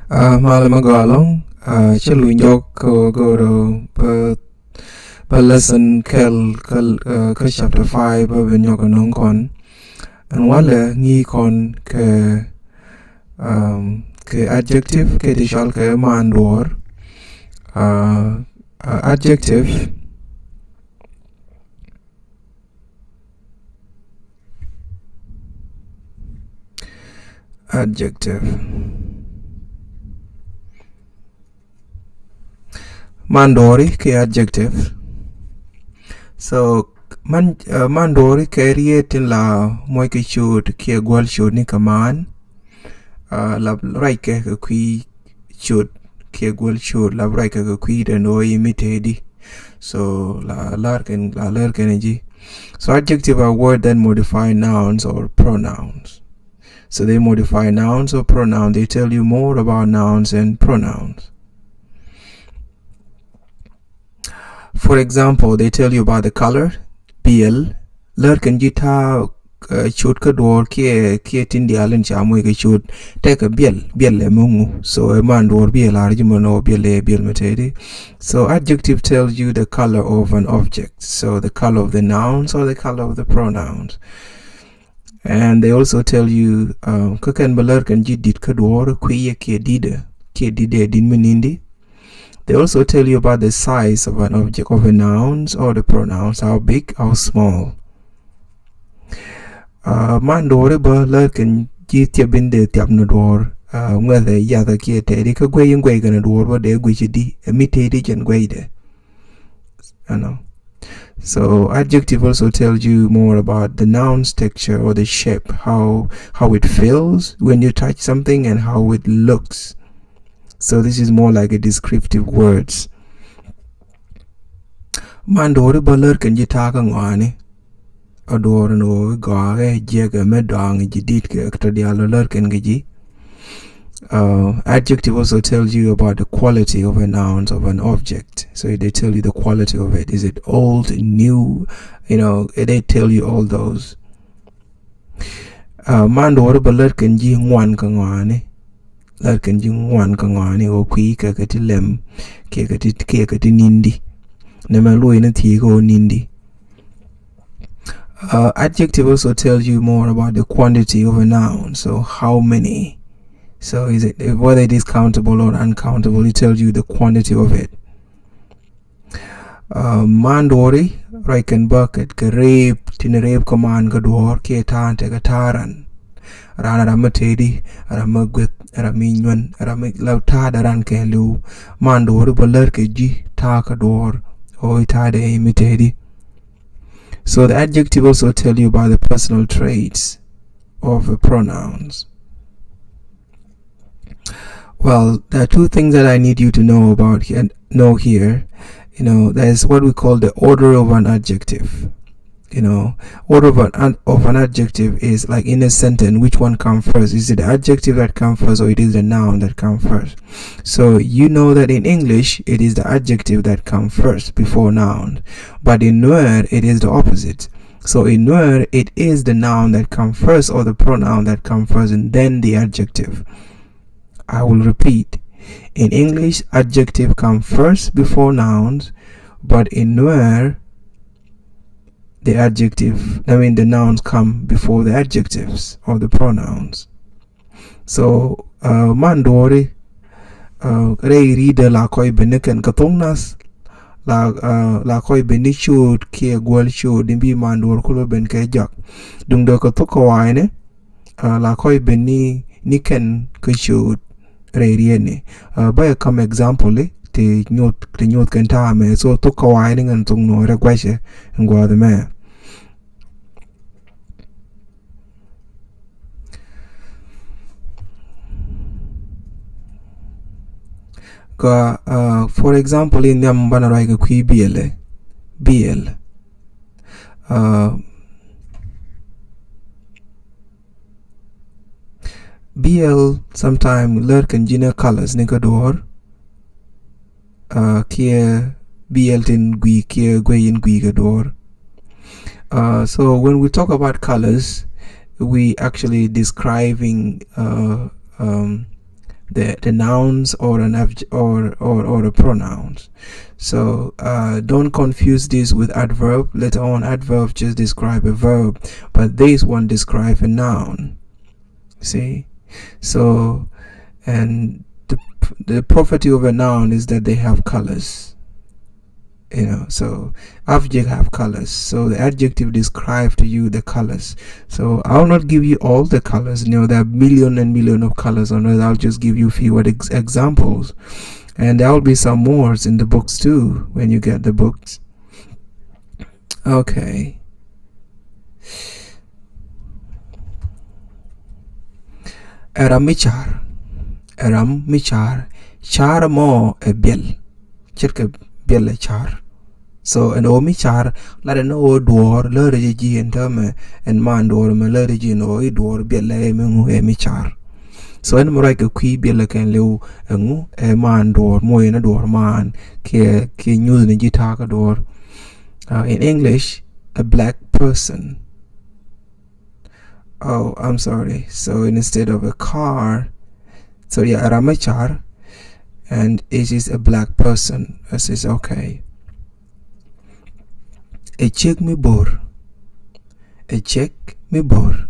Malamagalong, Chalu Yok go to lesson chapter 5 of Nyoganong con, and wale ni con ke adjective ke dishal ke Maanduɔ adjective Maanduɔ ke adjective. So Maanduɔ ke rietin la moi ke chud ke gwal chud ni kaman la right ke kui chud ke gwal chud la right ke kui de no imitedi. So la lerken ji. So adjective are words that modify nouns or pronouns. So they modify nouns or pronouns. They tell you more about nouns and pronouns. For example, they tell you about the color, BL. Lerken jita chut kador kie tindi alen chamu ke chut take a BL le mungu. So a Maanduɔ BL arjumano BL metedi. So adjective tells you the color of an object. So the color of the nouns or the color of the pronouns. And they also tell you kakan balerken jidit kador kuye ke dide din menindi. They also tell you about the size of an object, of a nouns or the pronouns, how big, how small. Maanduɔ ba lerken jitya binde tiapnador whether yada kia tedi ka gwe yung gwe gana door what de gwe emitedi jan gwe de. So adjective also tells you more about the noun's texture or the shape, how it feels when you touch something and how it looks. So this is more like a descriptive words. Maanduɔ ba lerken jitaka ngwani ador no gae jega medang jidit ke aktradialo lerken geji. Adjective also tells you about the quality of a noun of an object. So they tell you the quality of it. Is it old, new? They tell you all those. Maanduɔ ba lerken ji ngwan kangwani. Lerken ji ngwan kangwani o kui ka kati lem ke kati nindi. Nema lui na tigo nindi. Adjective also tells you more about the quantity of a noun. So how many? So is it whether it is countable or uncountable? It tells you the quantity of it. Maanduɔ raiken bucket ke rape tin rape command kador ke tante kataran rana ramatedi ramagwet raminywan ramilauta daran ke lu Maanduɔ baler ke ji ta kador o itade imitedi. So the adjective also tell you about the personal traits of the pronouns. Well, there are two things that I need you to know about here. There's what we call the order of an adjective. Order of an adjective is like in a sentence, which one comes first? Is it the adjective that comes first or it is the noun that comes first? So you know that in English, it is the adjective that comes first before noun. But in Nuer, it is the opposite. So in Nuer, it is the noun that comes first or the pronoun that comes first and then the adjective. I will repeat. In English, adjective comes first before nouns, but in Nuer, the nouns come before the adjectives or the pronouns. So Maanduɔ rei ride la koi beniken katongnas la koi benichud kia gwal chud dimbi Maanduɔ kulo ben ke jak dung do katokawaine la koi beni niken kuchud rei riene by come example te nyot kenta me so to kawaini ngan tung no requeshe ngwa the me for example in them bana right kui BL BL sometime lerken jina colors nikador kia BL tin gui kia gwayin gui gador. So when we talk about colors, we actually describing the nouns or an or a pronouns. So don't confuse this with adverb. Later on, adverb just describe a verb, but this one describe a noun. See, so and the property of a noun is that they have colors. So adjective have colors, so the adjective describe to you the colors. So I'll not give you all the colors, there are million and million of colors on it. I'll just give you a few examples, and there will be some more in the books too when you get the books. Okay, Aramichar, char mo a bill, chirka bill char. So an omichar la an o dwar la reji and term and Maanduɔ me la reji no dwar bill mengu emichar. So an moraka qui bill can lew engu a Maanduɔ mo in a door man ke news in jitaka door. In English, a black person. Oh, I'm sorry. So instead of a car, so yeah, Ramachar, and it is a black person. This is okay. A check me bor. A check me bor.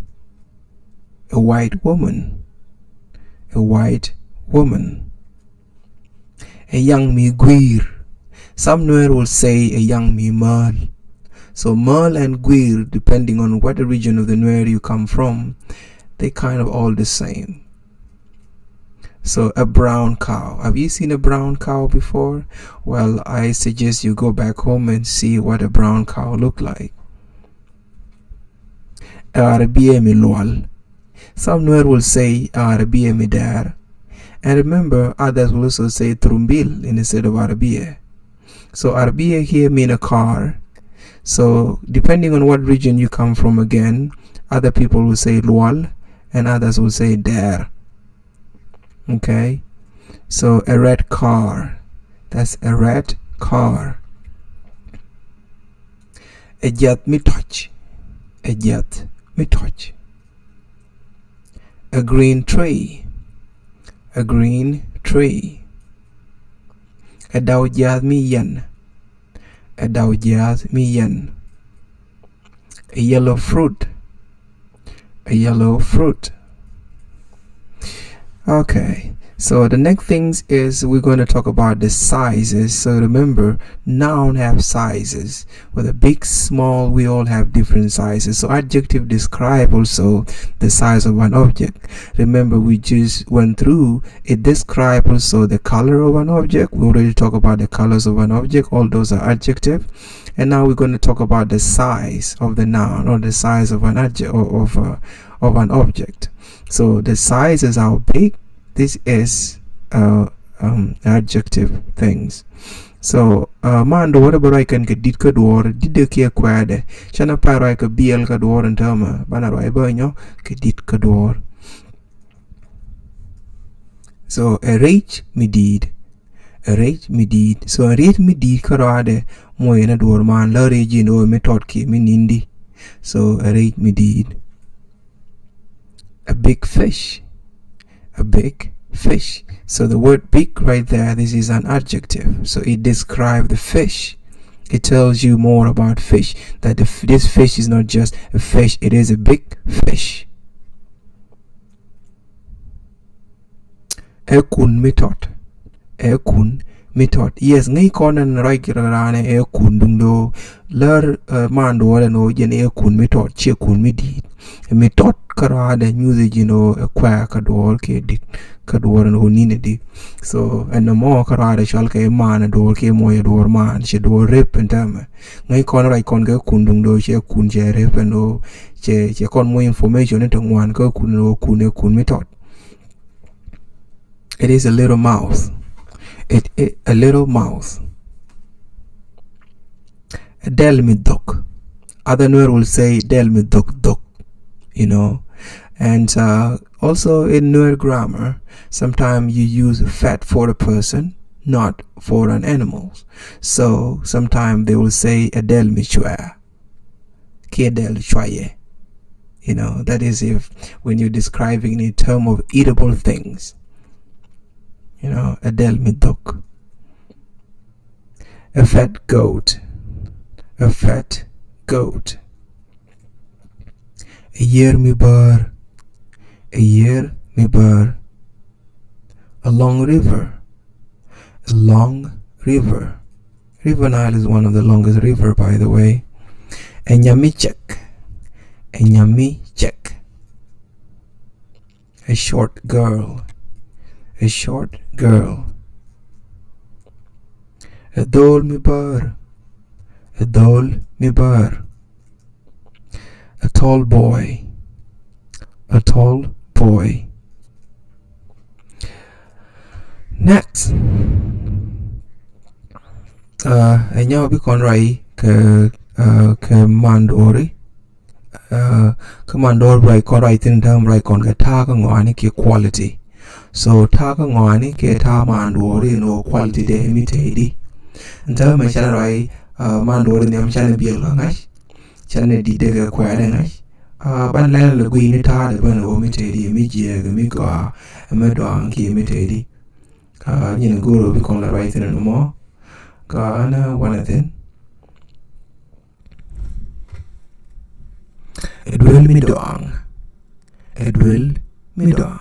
A white woman. A white woman. A young me guir. Some Nuer will say a young me merl. So merl and guir, depending on what region of the Nuer you come from, they kind of all the same. So a brown cow. Have you seen a brown cow before? Well, I suggest you go back home and see what a brown cow look like. Arabia mi lol. Some Nuer will say Arabia mi dar. And remember, others will also say trumbil instead of Arabia. So Arabia here mean a car. So depending on what region you come from again, other people will say lual and others will say dar. Okay, so a red car, that's a red car. A jet me touch, a jet me touch. A green tree, a green tree. A dao jet me yen, a dao jet me yen. A yellow fruit, a yellow fruit. Okay, so the next things is we're going to talk about the sizes. So remember, noun have sizes. Whether big, small, we all have different sizes. So adjective describe also the size of an object. Remember, we just went through it. Describe also the color of an object. We already talked about the colors of an object. All those are adjective. And now we're going to talk about the size of the noun or the size of an adjective of an object. So the size is how big. This is adjective things. So Maanduɔ what about I can get dit ka door did the kia quade chana para ka biel ka door and terma banaro banyo ka dit ka door. So a rate me did. A rate me did. So a rate me did karade mo in a door man la regi no me tot ki me nindi. So a rate me did. A big fish. A big fish. So the word big right there, this is an adjective. So it describes the fish. It tells you more about fish. That this fish is not just a fish, it is a big fish. Ekun mitot. Ekun mitot. Yes, ngai konan right rane ekun dundo. Ler Maanduɔ no jen ekun mitot che kun midit. Mitot karade music a kwa kador ke dit kador no nine di. So and no more karade shall ke man ador ke moy ador man she do rep and time ngai kon rai kon ke kundung do che kun je rep no che kon mo information into one ko kun no kun mitot. It is a little mouth. It a little mouth. Del mi dok. Other Nuer will say del mi dok. And also in Nuer grammar, sometimes you use fat for a person, not for an animal. So sometimes they will say adel michua, kedel chwaye. That is if when you're describing in terms of eatable things. a del mi THOK. A fat goat. A fat goat. A year mi bar. A year mi bar. A long river. A long river. River Nile is one of the longest river, by the way. A nyamichek. A nyamichek. A short girl. A short girl. A dol mi bar. A dol mi bar. A tall boy. A tall boy. Next, a nhau bi kon rai ke mandori. Ke mandor rai kon rai tin dam rai kon ke ta ka ngani ke quality. So ta ka ngani ke ta mandori no quality de mi tedi. Nta ma chan rai mandori ne am chan bi la ngai. Chan di de ke kwa de ngai. Ban la le gui ni ta de ban o mi tedi mi je mi ga me dong ki mi tedi. Guru bi kon la right in no more. Ana one thing. It will me dong. It will me dong.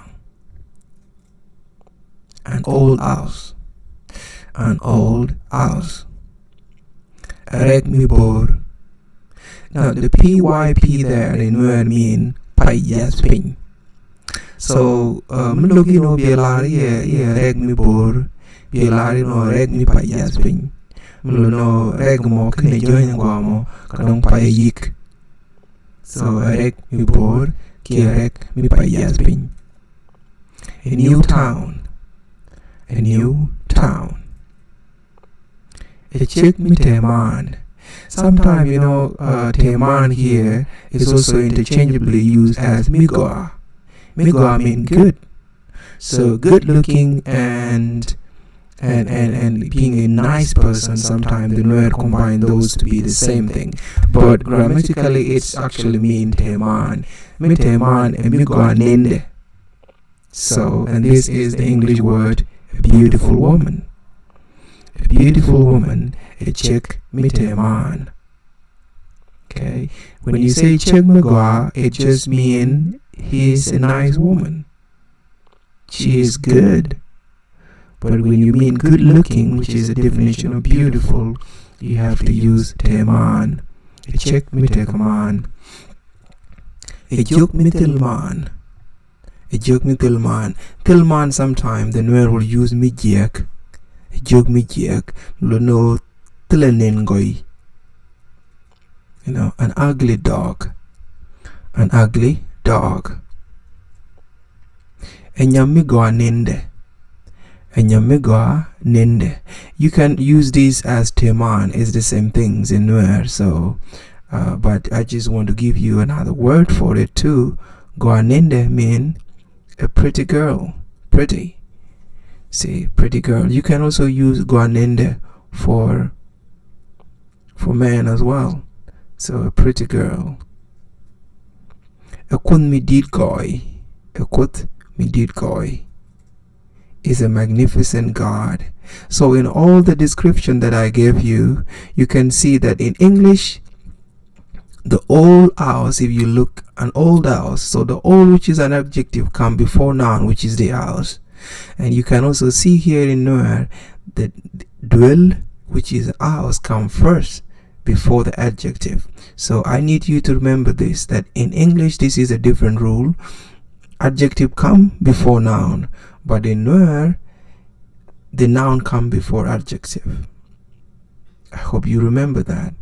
An old house. An old house. Reg me bor. Now the PYP there in Nuer mean payas ping. So mlogi no bielari reg mi bor, bielari no reg mi payas ping. Mlo no reg mo kine join guamo kadong payik. So reg mi bor, ki reg mi payas ping. A new town. A new town. A chick mi teman. Sometimes teman here is also interchangeably used as migoa. Migoa mean good. So good looking and being a nice person, sometimes the Nuer combine those to be the same thing. But grammatically it's actually mean teman. Me teman and migoa nende. So, and this is the English word a beautiful woman. A beautiful woman, a chick mi teman. Okay, when you say chick migoa, it just means he's a nice woman. She is good. But when you mean good looking, which is a definition of beautiful, you have to use teman. A chick mi teman. A juk mi tilman. A juk mi tilman. Tilman sometimes the Nuer will use mi jek. A juk mi jek. No tilenengoi. An ugly dog. An ugly dog. Enyamigwa nende. Enyamigwa nende. You can use this as teman. It's the same things in Nuer. So, but I just want to give you another word for it too. Gwa nende mean a pretty girl. Pretty. See, pretty girl. You can also use gwa nende for men as well. So a pretty girl. A kun mi dit goy. A kut mi dit goy is a magnificent God. So in all the description that I gave you, you can see that in English, the old house, if you look an old house, so the old, which is an adjective, come before noun, which is the house. And you can also see here in Nuer that dwell, which is a house, come first before the adjective. So I need you to remember this, that in English this is a different rule. Adjective come before noun, but in Nuer the noun come before adjective. I hope you remember that.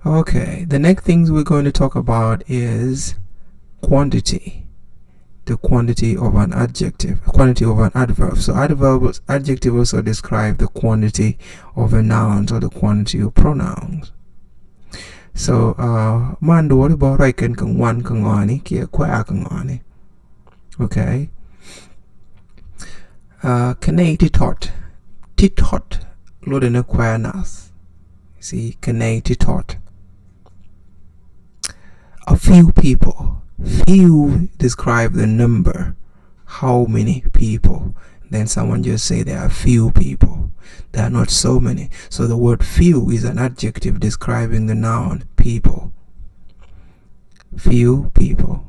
Okay, the next things we're going to talk about is quantity. The quantity of an adjective, quantity of an adverb. So adjective also describe the quantity of a noun or the quantity of pronouns. So Maanduɔ about right can one kangani kia kwa kangani. Okay. Kane titot. Titot lodene kwa nath. See, kane titot. A few people. Few describe the number how many people. Then someone just say there are few people. There are not so many. So the word few is an adjective describing the noun people. Few people.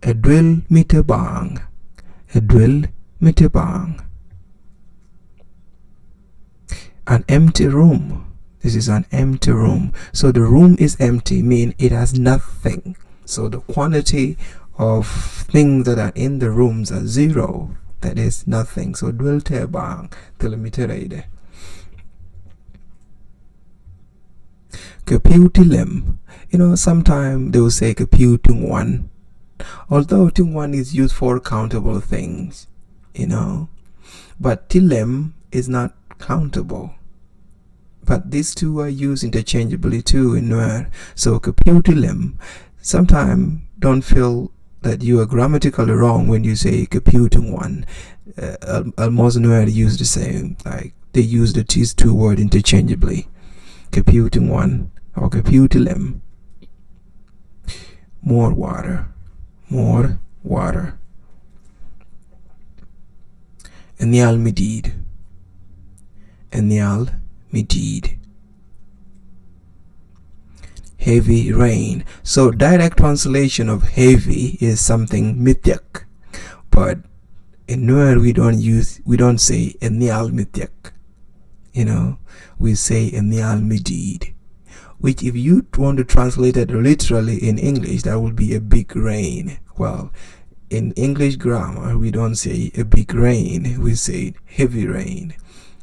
A drill meter bang. A drill meter bang. An empty room. This is an empty room. So the room is empty, meaning it has nothing. So the quantity of things that are in the rooms are zero. That is nothing. So drill te bang. Telemeter. Computilem. Sometimes they will say computing one. Although ting one is used for countable things, but tilem is not countable. But these two are used interchangeably too in Nuer. So computilem, sometimes don't feel that you are grammatically wrong when you say computing one. Almost Nuer use the same, like they use these two words interchangeably. Computing one or computilem. More water. More water. Enyal midid. Enyal midid. Heavy rain. So direct translation of heavy is something mityak, but in Nuer we don't say enyal mityak. We say enyal midid, which if you want to translate it literally in English, that would be a big rain. Well, in English grammar, we don't say a big rain, we say heavy rain.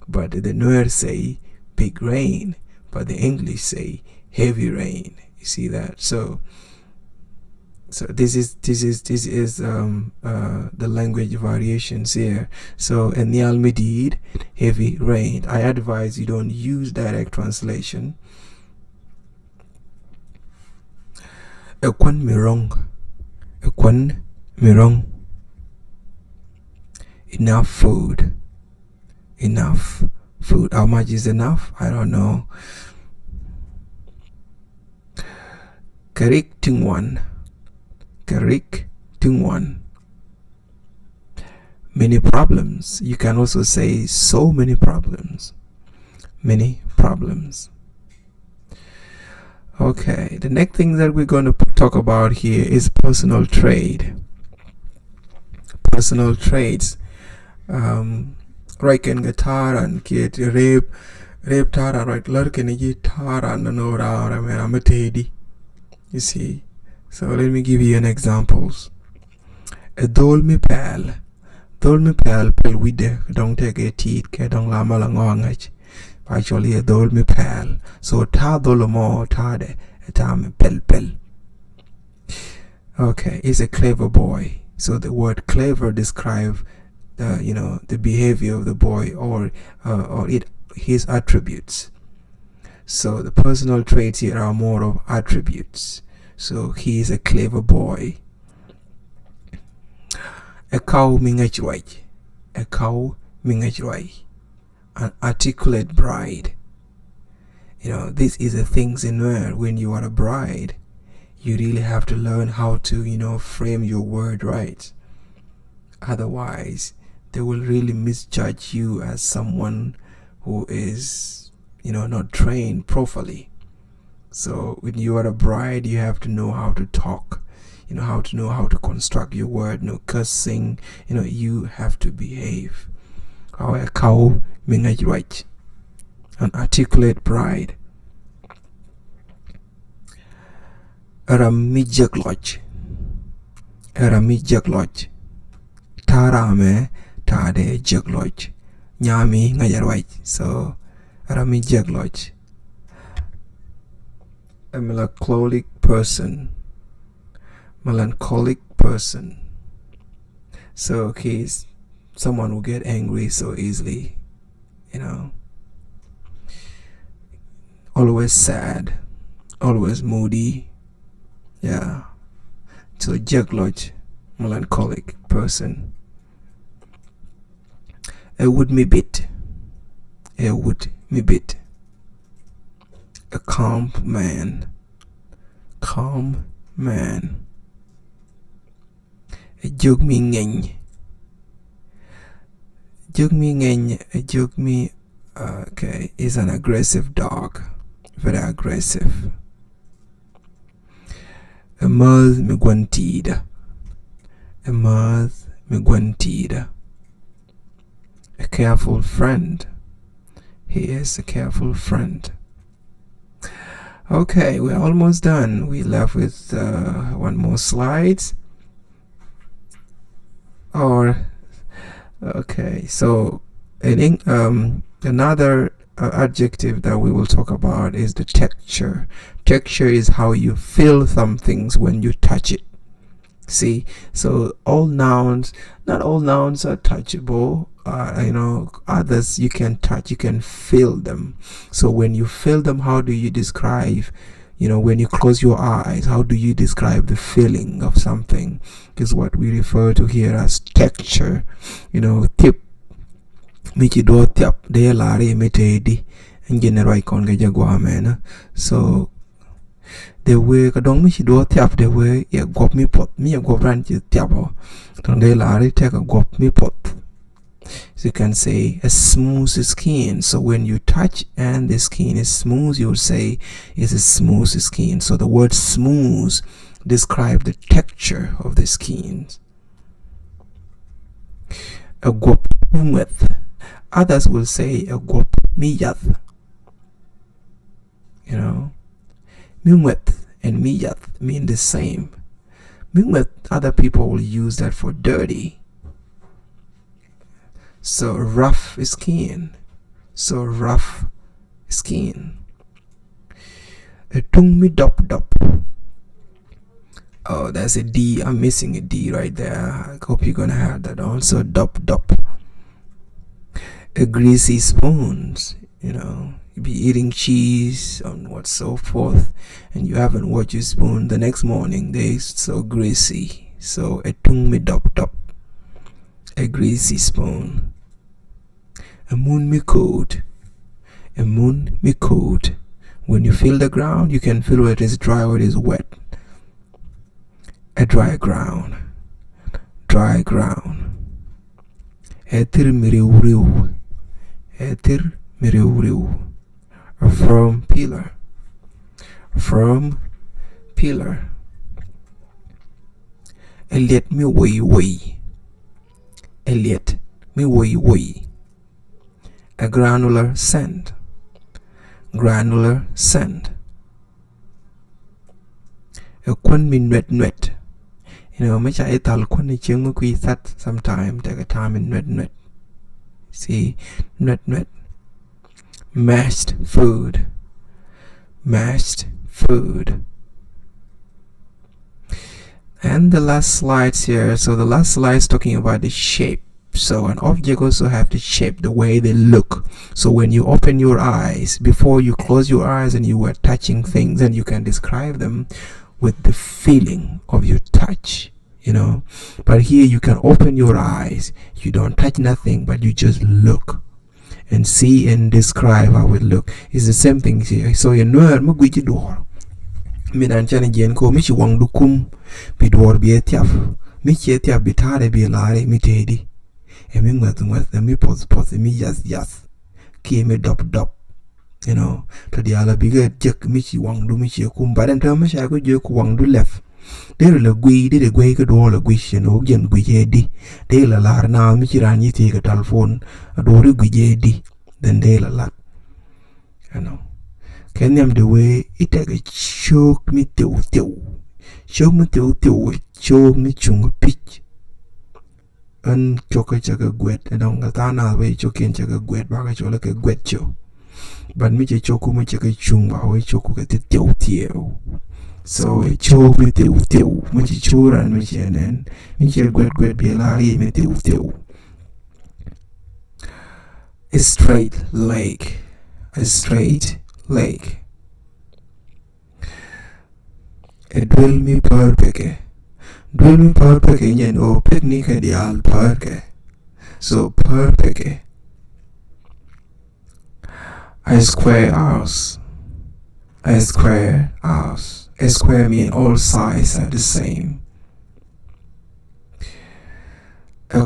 But the Nuer say big rain, but the English say heavy rain. You see that? So this is the language variations here. So enyal midid, heavy rain. I advise you don't use direct translation. Ekwan mirong. Ekwan mirong. Enough food. Enough food. How much is enough? I don't know. Karik tingwan. Karik tingwan. Many problems. You can also say so many problems. Many problems. Okay, the next thing that we're going to talk about here is personal trade. Personal trades. Right, can guitar and get rape tara right lurking guitar and no I'm a teddy. You see. So let me give you an examples. A dolmi pal pel wide don't take a teeth ke don't la malangongach. Actually a dolmi pal. So ta dolomo tade a time pel. Okay, he's a clever boy. So the word clever describes the behavior of the boy or his attributes. So the personal traits here are more of attributes. So he is a clever boy. A cow mingachwai. A cow mingachwai. An articulate bride. This is the things in where when you are a bride, you really have to learn how to, frame your word right. Otherwise, they will really misjudge you as someone who is, not trained properly. So when you are a bride, you have to know how to talk, how to construct your word, no cursing, you have to behave. How a cow means right. An articulate bride. Aramijak lodge. Tarame tade jaglodge. Nyami ngajarwaj. So aramijak lodge. A melancholic person. So he's someone who get angry so easily, always sad, always moody. Yeah. So jaglodge, melancholic person. A would me bit. A calm man. Jog me ngeng. Jog me ngeng. Jog me. Okay, is an aggressive dog. Very aggressive. A mouth me guantida. A mouth me guantida. A careful friend. He is a careful friend. Okay, we're almost done. We left with one more slide. Okay, so another adjective that we will talk about is the texture. Texture is how you feel some things when you touch it. See, so all nouns, not all nouns are touchable. Others you can touch, you can feel them. So when you feel them, how do you describe? When you close your eyes, how do you describe the feeling of something? Is what we refer to here as texture. Tip michi do tap de lari metedi engineer icon ga jagwa. So the way kadong michi do tap the way ya gop mi pot mi ya gop ran chi tiapo don de lari take a gop mi pot. So you can say a smooth skin. So when you touch and the skin is smooth, you would say it's a smooth skin. So the word smooth describes the texture of the skin. A gop with. Others will say a gop miyath. Mingwet and miyat mean the same. Mingwet, other people will use that for dirty. So rough skin. A tung mi dop dop. Oh, that's a D. I'm missing a D right there. I hope you're gonna have that also. Dop dop. A greasy spoons. You be eating cheese and what so forth, and you haven't washed your spoon. The next morning they're so greasy. So a tung mi dop dop. A greasy spoon. A moon me cold. A moon me cold. When you feel the ground, you can feel whether it is dry or it is wet. A dry ground. Dry ground. Etir miriu. Etir miriu. A firm pillar. Firm pillar. A let me way. A let me way. A granular sand. Granular sand. A kwan mi nwet. Much I tell kwan ni chung mukui that sometime take a time in nwet. See, nwet. Mashed food. Mashed food. And the last slides here. So the last slide is talking about the shape. So an object also have the shape, the way they look. So when you open your eyes, before you close your eyes and you were touching things, and you can describe them with the feeling of your touch, But here you can open your eyes, you don't touch nothing, but you just look and see and describe how it look. It's the same thing here. So you Nuer magwiji door. Minan chane jen ko michi wang dukum bi door bi etiaf. Michi etiaf bitare bi lare mitedi. Emi ngwet emi pos emi yas ki emi dop to the ala biga jek michi wang du michi kum baden to michi ko je ku wang du left. There la gui de gui ka do la gui no gen gui di de la lar na michi ran yiti ka telephone do gui di then de la lat. Can them the way it take a choke me tew. Choke me chung pitch. And choke chaka gwet and on Gatana way choking chaka gwet baga like a gwet cho. But me choku me chaka chung away choku at the tew. So a choke me tew, much chura and me and me gwet be a lari me tew. A straight leg. A straight leg. A dwell me perfect. Dwell me perfect in o picnic at the al perfect. So perfect. A square house. A square house. A square mean all sides are the same.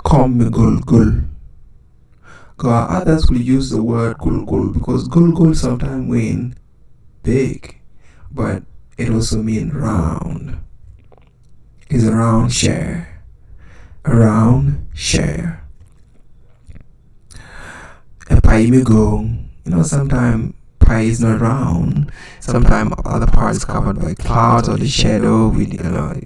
Kom gul gul. Others will use the word gul gul because gul gul sometimes mean big, but it also means round. It's a round share. A round share. A pie migong. Sometimes pie is not round. Sometimes other parts covered by clouds or the shadow, with,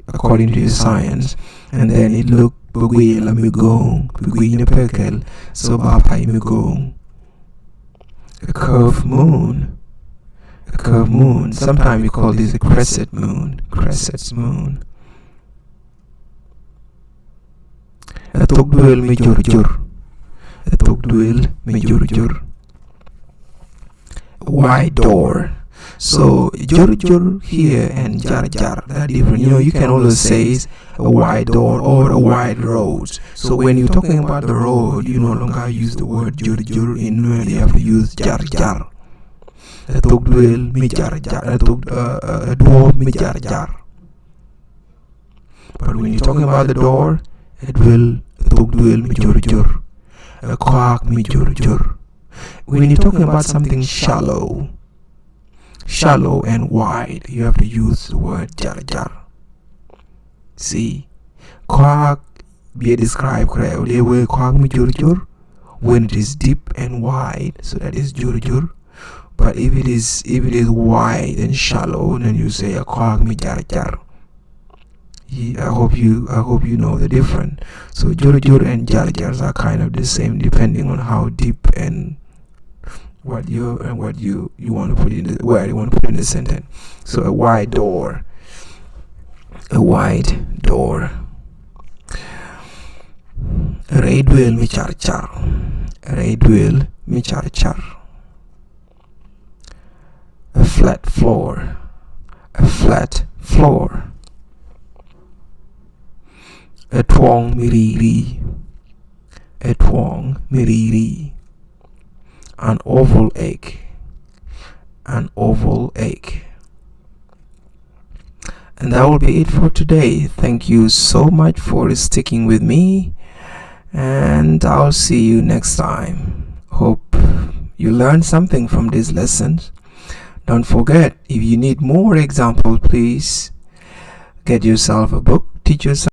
according to the science. And then it look bugui la migong, bugui na pekel, so ba pie migong. A curved moon. A curved moon. Sometimes we call this a crescent moon. Crescent moon. A THOK duel me jur jur. A THOK duel me jur jur. Wide door. So jur jur here and jar jar, they're different. You can always say a wide door or a wide road. So when you're talking about the road, you no longer use the word jur jur. In Nuer you have to use jar jar. A THOK duel me jar jar. A door me jar jar. But when you're talking about the door, a THOK duel me jur jur. A quack me jur jur. When you're talking about something shallow and wide, you have to use the word jar jar. See, quack be described correctly. Where quack me jur jur when it is deep and wide, so that is jur jur. But if it is wide and shallow, then you say a quack me jar jar. I hope you know the difference. So jur jur and jar jars are kind of the same depending on how deep and what you want to put in where you want to put in the sentence. So a wide door. A wide door. Raidwell mi char char. Raidwell mi char char. A flat floor. A flat floor. A twong miriri. A twong miriri. An oval egg. An oval egg. And that will be it for today. Thank you so much for sticking with me, and I'll see you next time. Hope you learned something from these lessons. Don't forget, if you need more examples, please get yourself a book, teach yourself